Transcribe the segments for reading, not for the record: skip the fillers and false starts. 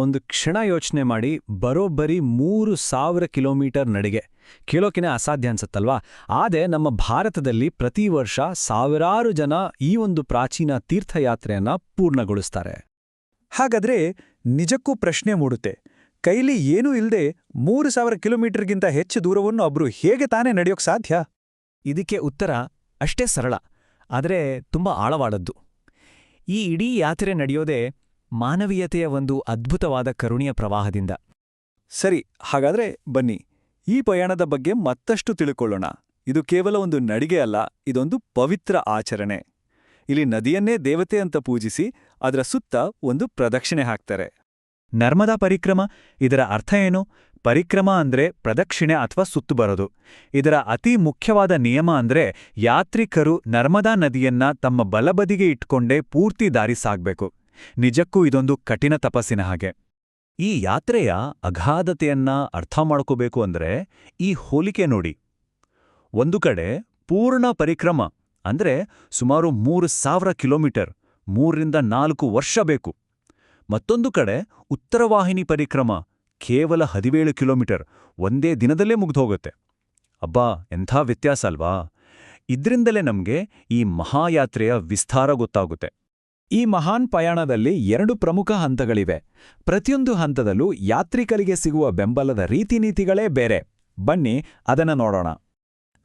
ಒಂದು ಕ್ಷಣ ಯೋಚನೆ ಮಾಡಿ, ಬರೋಬ್ಬರಿ 3,000 ಕಿಲೋಮೀಟರ್ ನಡಿಗೆ. ಕೇಳೋಕಿನೇ ಅಸಾಧ್ಯ ಅನ್ಸತ್ತಲ್ವಾ? ಆದ್ರೆ ನಮ್ಮ ಭಾರತದಲ್ಲಿ ಪ್ರತಿ ವರ್ಷ ಸಾವಿರಾರು ಜನ ಈ ಒಂದು ಪ್ರಾಚೀನ ತೀರ್ಥಯಾತ್ರೆಯನ್ನ ಪೂರ್ಣಗೊಳಿಸ್ತಾರೆ. ಹಾಗಾದ್ರೆ ನಿಜಕ್ಕೂ ಪ್ರಶ್ನೆ ಮೂಡುತ್ತೆ, ಕೈಲಿ ಏನೂ ಇಲ್ದೆ 3,000 ಕಿಲೋಮೀಟರ್ಗಿಂತ ಹೆಚ್ಚು ದೂರವನ್ನು ಒಬ್ರು ಹೇಗೆ ತಾನೇ ನಡೆಯೋಕ್ ಸಾಧ್ಯ? ಇದಕ್ಕೆ ಉತ್ತರ ಅಷ್ಟೇ ಸರಳ, ಆದರೆ ತುಂಬಾ ಆಳವಾದದ್ದು. ಈ ಇಡೀ ಯಾತ್ರೆ ನಡೆಯೋದೇ ಮಾನವೀಯತೆಯ ಒಂದು ಅದ್ಭುತವಾದ ಕರುಣೆಯ ಪ್ರವಾಹದಿಂದ. ಸರಿ, ಹಾಗಾದ್ರೆ ಬನ್ನಿ ಈ ಪಯಣದ ಬಗ್ಗೆ ಮತ್ತಷ್ಟು ತಿಳ್ಕೊಳ್ಳೋಣ. ಇದು ಕೇವಲ ಒಂದು ನಡಿಗೆ ಅಲ್ಲ, ಇದೊಂದು ಪವಿತ್ರ ಆಚರಣೆ. ಇಲ್ಲಿ ನದಿಯನ್ನೇ ದೇವತೆ ಅಂತ ಪೂಜಿಸಿ ಅದರ ಸುತ್ತ ಒಂದು ಪ್ರದಕ್ಷಿಣೆ ಹಾಕ್ತಾರೆ. ನರ್ಮದಾ ಪರಿಕ್ರಮ, ಇದರ ಅರ್ಥ ಏನು? ಪರಿಕ್ರಮ ಅಂದ್ರೆ ಪ್ರದಕ್ಷಿಣೆ ಅಥವಾ ಸುತ್ತು ಬರೋದು. ಇದರ ಅತಿ ಮುಖ್ಯವಾದ ನಿಯಮ ಅಂದ್ರೆ ಯಾತ್ರಿಕರು ನರ್ಮದಾ ನದಿಯನ್ನ ತಮ್ಮ ಬಲಬದಿಗೆ ಇಟ್ಕೊಂಡೇ ಪೂರ್ತಿ ದಾರಿ ಸಾಗ್ಬೇಕು. ನಿಜಕ್ಕೂ ಇದೊಂದು ಕಠಿಣ ತಪಸ್ಸಿನ ಹಾಗೆ. ಈ ಯಾತ್ರೆಯ ಅಗಾಧತೆಯನ್ನ ಅರ್ಥ ಮಾಡ್ಕೋಬೇಕು ಅಂದ್ರೆ ಈ ಹೋಲಿಕೆ ನೋಡಿ. ಒಂದು ಕಡೆ ಪೂರ್ಣ ಪರಿಕ್ರಮ ಅಂದ್ರೆ ಸುಮಾರು 3,000 ಕಿಲೋಮೀಟರ್, 3ರಿಂದ 4 ವರ್ಷ ಬೇಕು. ಮತ್ತೊಂದು ಕಡೆ ಉತ್ತರವಾಹಿನಿ ಪರಿಕ್ರಮ ಕೇವಲ 17 ಕಿಲೋಮೀಟರ್, ಒಂದೇ ದಿನದಲ್ಲೇ ಮುಗ್ದೋಗುತ್ತೆ. ಅಬ್ಬಾ, ಎಂಥ ವ್ಯತ್ಯಾಸ ಅಲ್ವಾ? ಇದ್ರಿಂದಲೇ ನಮ್ಗೆ ಈ ಮಹಾಯಾತ್ರೆಯ ವಿಸ್ತಾರ ಗೊತ್ತಾಗುತ್ತೆ. ಈ ಮಹಾನ್ ಪಯಣದಲ್ಲಿ 2 ಪ್ರಮುಖ ಹಂತಗಳಿವೆ. ಪ್ರತಿಯೊಂದು ಹಂತದಲ್ಲೂ ಯಾತ್ರಿಕರಿಗೆ ಸಿಗುವ ಬೆಂಬಲದ ರೀತಿನೀತಿಗಳೇ ಬೇರೆ. ಬನ್ನಿ ಅದನ್ನ ನೋಡೋಣ.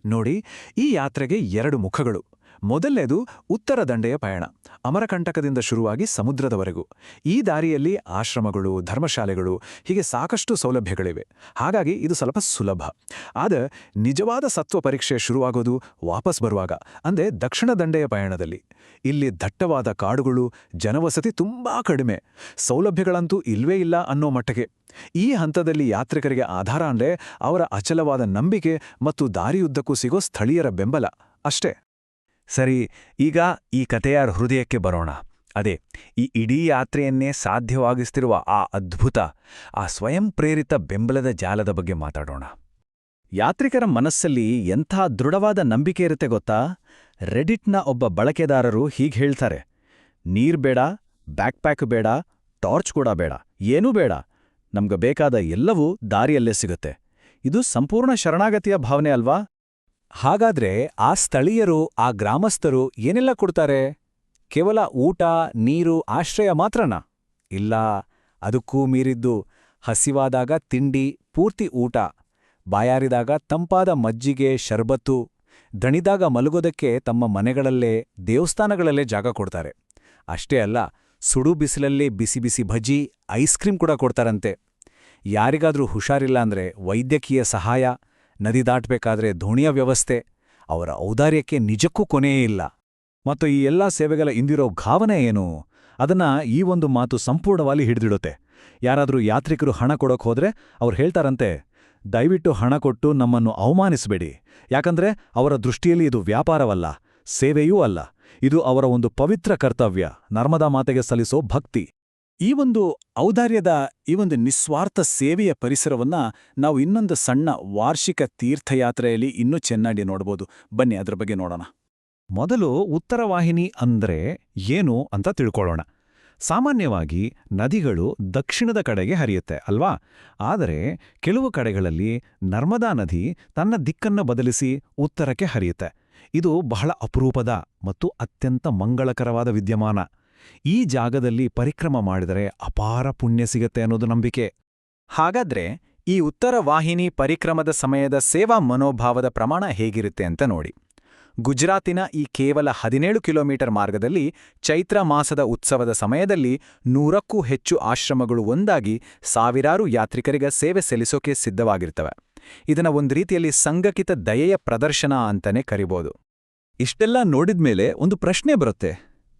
ನೋಡಿ, ಈ ಯಾತ್ರೆಗೆ 2 ಮುಖಗಳು. ಮೊದಲನೇದು ಉತ್ತರ ದಂಡೆಯ ಪಯಣ, ಅಮರಕಂಟಕದಿಂದ ಶುರುವಾಗಿ ಸಮುದ್ರದವರೆಗೂ. ಈ ದಾರಿಯಲ್ಲಿ ಆಶ್ರಮಗಳು, ಧರ್ಮಶಾಲೆಗಳು, ಹೀಗೆ ಸಾಕಷ್ಟು ಸೌಲಭ್ಯಗಳಿವೆ. ಹಾಗಾಗಿ ಇದು ಸ್ವಲ್ಪ ಸುಲಭ. ಆದ ನಿಜವಾದ ಸತ್ವ ಪರೀಕ್ಷೆ ಶುರುವಾಗೋದು ವಾಪಸ್ ಬರುವಾಗ, ಅಂದ್ರೆ ದಕ್ಷಿಣ ದಂಡೆಯ ಪಯಣದಲ್ಲಿ. ಇಲ್ಲಿ ದಟ್ಟವಾದ ಕಾಡುಗಳು, ಜನವಸತಿ ತುಂಬಾ ಕಡಿಮೆ, ಸೌಲಭ್ಯಗಳಂತೂ ಇಲ್ವೇ ಇಲ್ಲ ಅನ್ನೋ ಮಟ್ಟಿಗೆ. ಈ ಹಂತದಲ್ಲಿ ಯಾತ್ರಿಕರಿಗೆ ಆಧಾರ ಅಂದ್ರೆ ಅವರ ಅಚಲವಾದ ನಂಬಿಕೆ ಮತ್ತು ದಾರಿಯುದ್ದಕ್ಕೂ ಸಿಗೋ ಸ್ಥಳೀಯರ ಬೆಂಬಲ ಅಷ್ಟೇ. ಸರಿ, ಈಗ ಈ ಕಥೆಯ ಹೃದಯಕ್ಕೆ ಬರೋಣ. ಅದೇ, ಈ ಇಡೀ ಯಾತ್ರೆಯನ್ನೇ ಸಾಧ್ಯವಾಗಿಸ್ತಿರುವ ಆ ಅದ್ಭುತ, ಆ ಸ್ವಯಂ ಪ್ರೇರಿತ ಬೆಂಬಲದ ಜಾಲದ ಬಗ್ಗೆ ಮಾತಾಡೋಣ. ಯಾತ್ರಿಕರ ಮನಸ್ಸಲ್ಲಿ ಎಂಥ ದೃಢವಾದ ನಂಬಿಕೆ ಇರುತ್ತೆ ಗೊತ್ತಾ? ರೆಡಿಟ್ನ ಒಬ್ಬ ಬಳಕೆದಾರರು ಹೀಗೆ ಹೇಳ್ತಾರೆ: ನೀರ್ ಬೇಡ, ಬ್ಯಾಕ್ಪ್ಯಾಕ್ ಬೇಡ, ಟಾರ್ಚ್ ಕೂಡ ಬೇಡ, ಏನೂ ಬೇಡ, ನಮ್ಗೆ ಬೇಕಾದ ಎಲ್ಲವೂ ದಾರಿಯಲ್ಲೇ ಸಿಗುತ್ತೆ. ಇದು ಸಂಪೂರ್ಣ ಶರಣಾಗತಿಯ ಭಾವನೆ ಅಲ್ವಾ? ಹಾಗಾದ್ರೆ ಆ ಸ್ಥಳೀಯರು, ಆ ಗ್ರಾಮಸ್ಥರು ಏನೆಲ್ಲ ಕೊಡ್ತಾರೆ? ಕೇವಲ ಊಟ, ನೀರು, ಆಶ್ರಯ ಮಾತ್ರನಾ? ಇಲ್ಲ, ಅದಕ್ಕೂ ಮೀರಿದ್ದು. ಹಸಿವಾದಾಗ ತಿಂಡಿ, ಪೂರ್ತಿ ಊಟ, ಬಾಯಾರಿದಾಗ ತಂಪಾದ ಮಜ್ಜಿಗೆ, ಶರ್ಬತ್ತು, ದಣಿದಾಗ ಮಲಗೋದಕ್ಕೆ ತಮ್ಮ ಮನೆಗಳಲ್ಲೇ, ದೇವಸ್ಥಾನಗಳಲ್ಲೇ ಜಾಗ ಕೊಡ್ತಾರೆ. ಅಷ್ಟೇ ಅಲ್ಲ, ಸುಡು ಬಿಸಿಲಲ್ಲೇ ಬಿಸಿ ಬಿಸಿ ಭಜ್ಜಿ, ಐಸ್ ಕ್ರೀಂ ಕೂಡ ಕೊಡ್ತಾರಂತೆ. ಯಾರಿಗಾದ್ರೂ ಹುಷಾರಿಲ್ಲ ಅಂದ್ರೆ ವೈದ್ಯಕೀಯ ಸಹಾಯ, ನದಿ ದಾಟಬೇಕಾದ್ರೆ ದೋಣಿಯ ವ್ಯವಸ್ಥೆ. ಅವರ ಔದಾರ್ಯಕ್ಕೆ ನಿಜಕ್ಕೂ ಕೊನೆಯೇ ಇಲ್ಲ. ಮತ್ತು ಈ ಎಲ್ಲಾ ಸೇವೆಗಳ ಹಿಂದಿರೋ ಭಾವನೆ ಏನು? ಅದನ್ನ ಈ ಒಂದು ಮಾತು ಸಂಪೂರ್ಣವಾಗಿ ಹಿಡಿದಿಡುತ್ತೆ. ಯಾರಾದ್ರೂ ಯಾತ್ರಿಕರು ಹಣ ಕೊಡೋಕ್ ಹೋದ್ರೆ ಅವ್ರು ಹೇಳ್ತಾರಂತೆ, ದಯವಿಟ್ಟು ಹಣ ಕೊಟ್ಟು ನಮ್ಮನ್ನು ಅವಮಾನಿಸಬೇಡಿ. ಯಾಕಂದ್ರೆ ಅವರ ದೃಷ್ಟಿಯಲ್ಲಿ ಇದು ವ್ಯಾಪಾರವಲ್ಲ, ಸೇವೆಯೂ ಅಲ್ಲ. ಇದು ಅವರ ಒಂದು ಪವಿತ್ರ ಕರ್ತವ್ಯ, ನರ್ಮದಾ ಮಾತೆಗೆ ಸಲ್ಲಿಸೋ ಭಕ್ತಿ. ಈ ಒಂದು ಔದಾರ್ಯದ, ಈ ಒಂದು ನಿಸ್ವಾರ್ಥ ಸೇವೆಯ ಪರಿಸರವನ್ನ ನಾವು ಇನ್ನೊಂದು ಸಣ್ಣ ವಾರ್ಷಿಕ ತೀರ್ಥಯಾತ್ರೆಯಲ್ಲಿ ಇನ್ನೂ ಚೆನ್ನಾಗಿ ನೋಡ್ಬೋದು. ಬನ್ನಿ ಅದ್ರ ಬಗ್ಗೆ ನೋಡೋಣ. ಮೊದಲು ಉತ್ತರವಾಹಿನಿ ಅಂದ್ರೆ ಏನು ಅಂತ ತಿಳ್ಕೊಳ್ಳೋಣ. ಸಾಮಾನ್ಯವಾಗಿ ನದಿಗಳು ದಕ್ಷಿಣದ ಕಡೆಗೆ ಹರಿಯುತ್ತೆ ಅಲ್ವಾ? ಆದರೆ ಕೆಲವು ಕಡೆಗಳಲ್ಲಿ ನರ್ಮದಾ ನದಿ ತನ್ನ ದಿಕ್ಕನ್ನು ಬದಲಿಸಿ ಉತ್ತರಕ್ಕೆ ಹರಿಯುತ್ತೆ. ಇದು ಬಹಳ ಅಪರೂಪದ ಮತ್ತು ಅತ್ಯಂತ ಮಂಗಳಕರವಾದ ವಿದ್ಯಮಾನ. ಈ ಜಾಗದಲ್ಲಿ ಪರಿಕ್ರಮ ಮಾಡಿದರೆ ಅಪಾರ ಪುಣ್ಯ ಸಿಗತ್ತೆ ಅನ್ನೋದು ನಂಬಿಕೆ. ಹಾಗಾದ್ರೆ ಈ ಉತ್ತರ ವಾಹಿನಿ ಪರಿಕ್ರಮದ ಸಮಯದ ಸೇವಾ ಮನೋಭಾವದ ಪ್ರಮಾಣ ಹೇಗಿರುತ್ತೆ ಅಂತ ನೋಡಿ. ಗುಜರಾತಿನ ಈ ಕೇವಲ 17 ಕಿಲೋಮೀಟರ್ ಮಾರ್ಗದಲ್ಲಿ ಚೈತ್ರ ಮಾಸದ ಉತ್ಸವದ ಸಮಯದಲ್ಲಿ 100ಕ್ಕೂ ಹೆಚ್ಚು ಆಶ್ರಮಗಳು ಒಂದಾಗಿ ಸಾವಿರಾರು ಯಾತ್ರಿಕರಿಗೆ ಸೇವೆ ಸಲ್ಲಿಸೋಕೆ ಸಿದ್ಧವಾಗಿರ್ತವೆ. ಇದನ್ನ ಒಂದು ರೀತಿಯಲ್ಲಿ ಸಂಘಟಿತ ದಯೆಯ ಪ್ರದರ್ಶನ ಅಂತಾನೆ ಕರಿಬೋದು. ಇಷ್ಟೆಲ್ಲ ನೋಡಿದ್ಮೇಲೆ ಒಂದು ಪ್ರಶ್ನೆ ಬರುತ್ತೆ: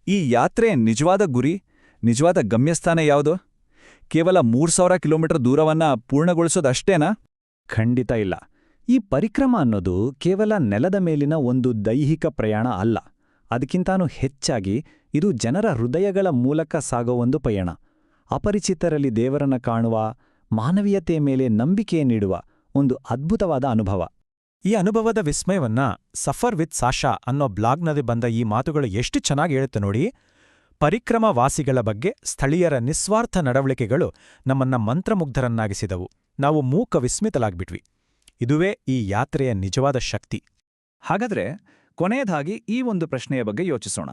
ಈ ಯಾತ್ರೆಯ ನಿಜವಾದ ಗುರಿ, ನಿಜವಾದ ಗಮ್ಯಸ್ಥಾನ ಯಾವುದು? ಕೇವಲ 3,000 ಕಿಲೋಮೀಟರ್ ದೂರವನ್ನ ಪೂರ್ಣಗೊಳಿಸೋದಷ್ಟೇನಾ? ಖಂಡಿತ ಇಲ್ಲ. ಈ ಪರಿಕ್ರಮ ಅನ್ನೋದು ಕೇವಲ ನೆಲದ ಮೇಲಿನ ಒಂದು ದೈಹಿಕ ಪ್ರಯಾಣ ಅಲ್ಲ. ಅದಕ್ಕಿಂತಾನೂ ಹೆಚ್ಚಾಗಿ ಇದು ಜನರ ಹೃದಯಗಳ ಮೂಲಕ ಸಾಗೋ ಒಂದು ಪಯಣ. ಅಪರಿಚಿತರಲ್ಲಿ ದೇವರನ್ನ ಕಾಣುವ, ಮಾನವೀಯತೆಯ ಮೇಲೆ ನಂಬಿಕೆ ನೀಡುವ ಒಂದು ಅದ್ಭುತವಾದ ಅನುಭವ. ಈ ಅನುಭವದ ವಿಸ್ಮಯವನ್ನ ಸಫರ್ ವಿತ್ ಸಾಶಾ ಅನ್ನೋ ಬ್ಲಾಗ್ನಲ್ಲಿ ಬಂದ ಈ ಮಾತುಗಳು ಎಷ್ಟು ಚೆನ್ನಾಗಿ ಹೇಳುತ್ತೆ ನೋಡಿ. ಪರಿಕ್ರಮವಾಸಿಗಳ ಬಗ್ಗೆ ಸ್ಥಳೀಯರ ನಿಸ್ವಾರ್ಥ ನಡವಳಿಕೆಗಳು ನಮ್ಮನ್ನ ಮಂತ್ರಮುಗ್ಧರನ್ನಾಗಿಸಿದವು. ನಾವು ಮೂಕ ವಿಸ್ಮಿತಲಾಗ್ಬಿಟ್ವಿ. ಇದುವೇ ಈ ಯಾತ್ರೆಯ ನಿಜವಾದ ಶಕ್ತಿ. ಹಾಗಾದ್ರೆ ಕೊನೆಯದಾಗಿ ಈ ಒಂದು ಪ್ರಶ್ನೆಯ ಬಗ್ಗೆ ಯೋಚಿಸೋಣ.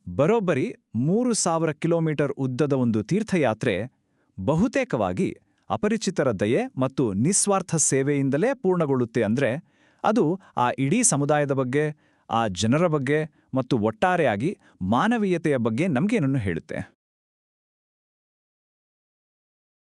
ಬರೋಬ್ಬರಿ 3000 ಕಿಲೋಮೀಟರ್ ಉದ್ದದ ಒಂದು ತೀರ್ಥಯಾತ್ರೆ ಬಹುತೇಕವಾಗಿ ಅಪರಿಚಿತರ ದಯೆ ಮತ್ತು ನಿಸ್ವಾರ್ಥ ಸೇವೆಯಿಂದಲೇ ಪೂರ್ಣಗೊಳ್ಳುತ್ತೆ ಅಂದ್ರೆ ಅದು ಆ ಇಡೀ ಸಮುದಾಯದ ಬಗ್ಗೆ, ಆ ಜನರ ಬಗ್ಗೆ ಮತ್ತು ಒಟ್ಟಾರೆಯಾಗಿ ಮಾನವೀಯತೆಯ ಬಗ್ಗೆ ನಮ್ಗೇನನ್ನು ಹೇಳುತ್ತೆ?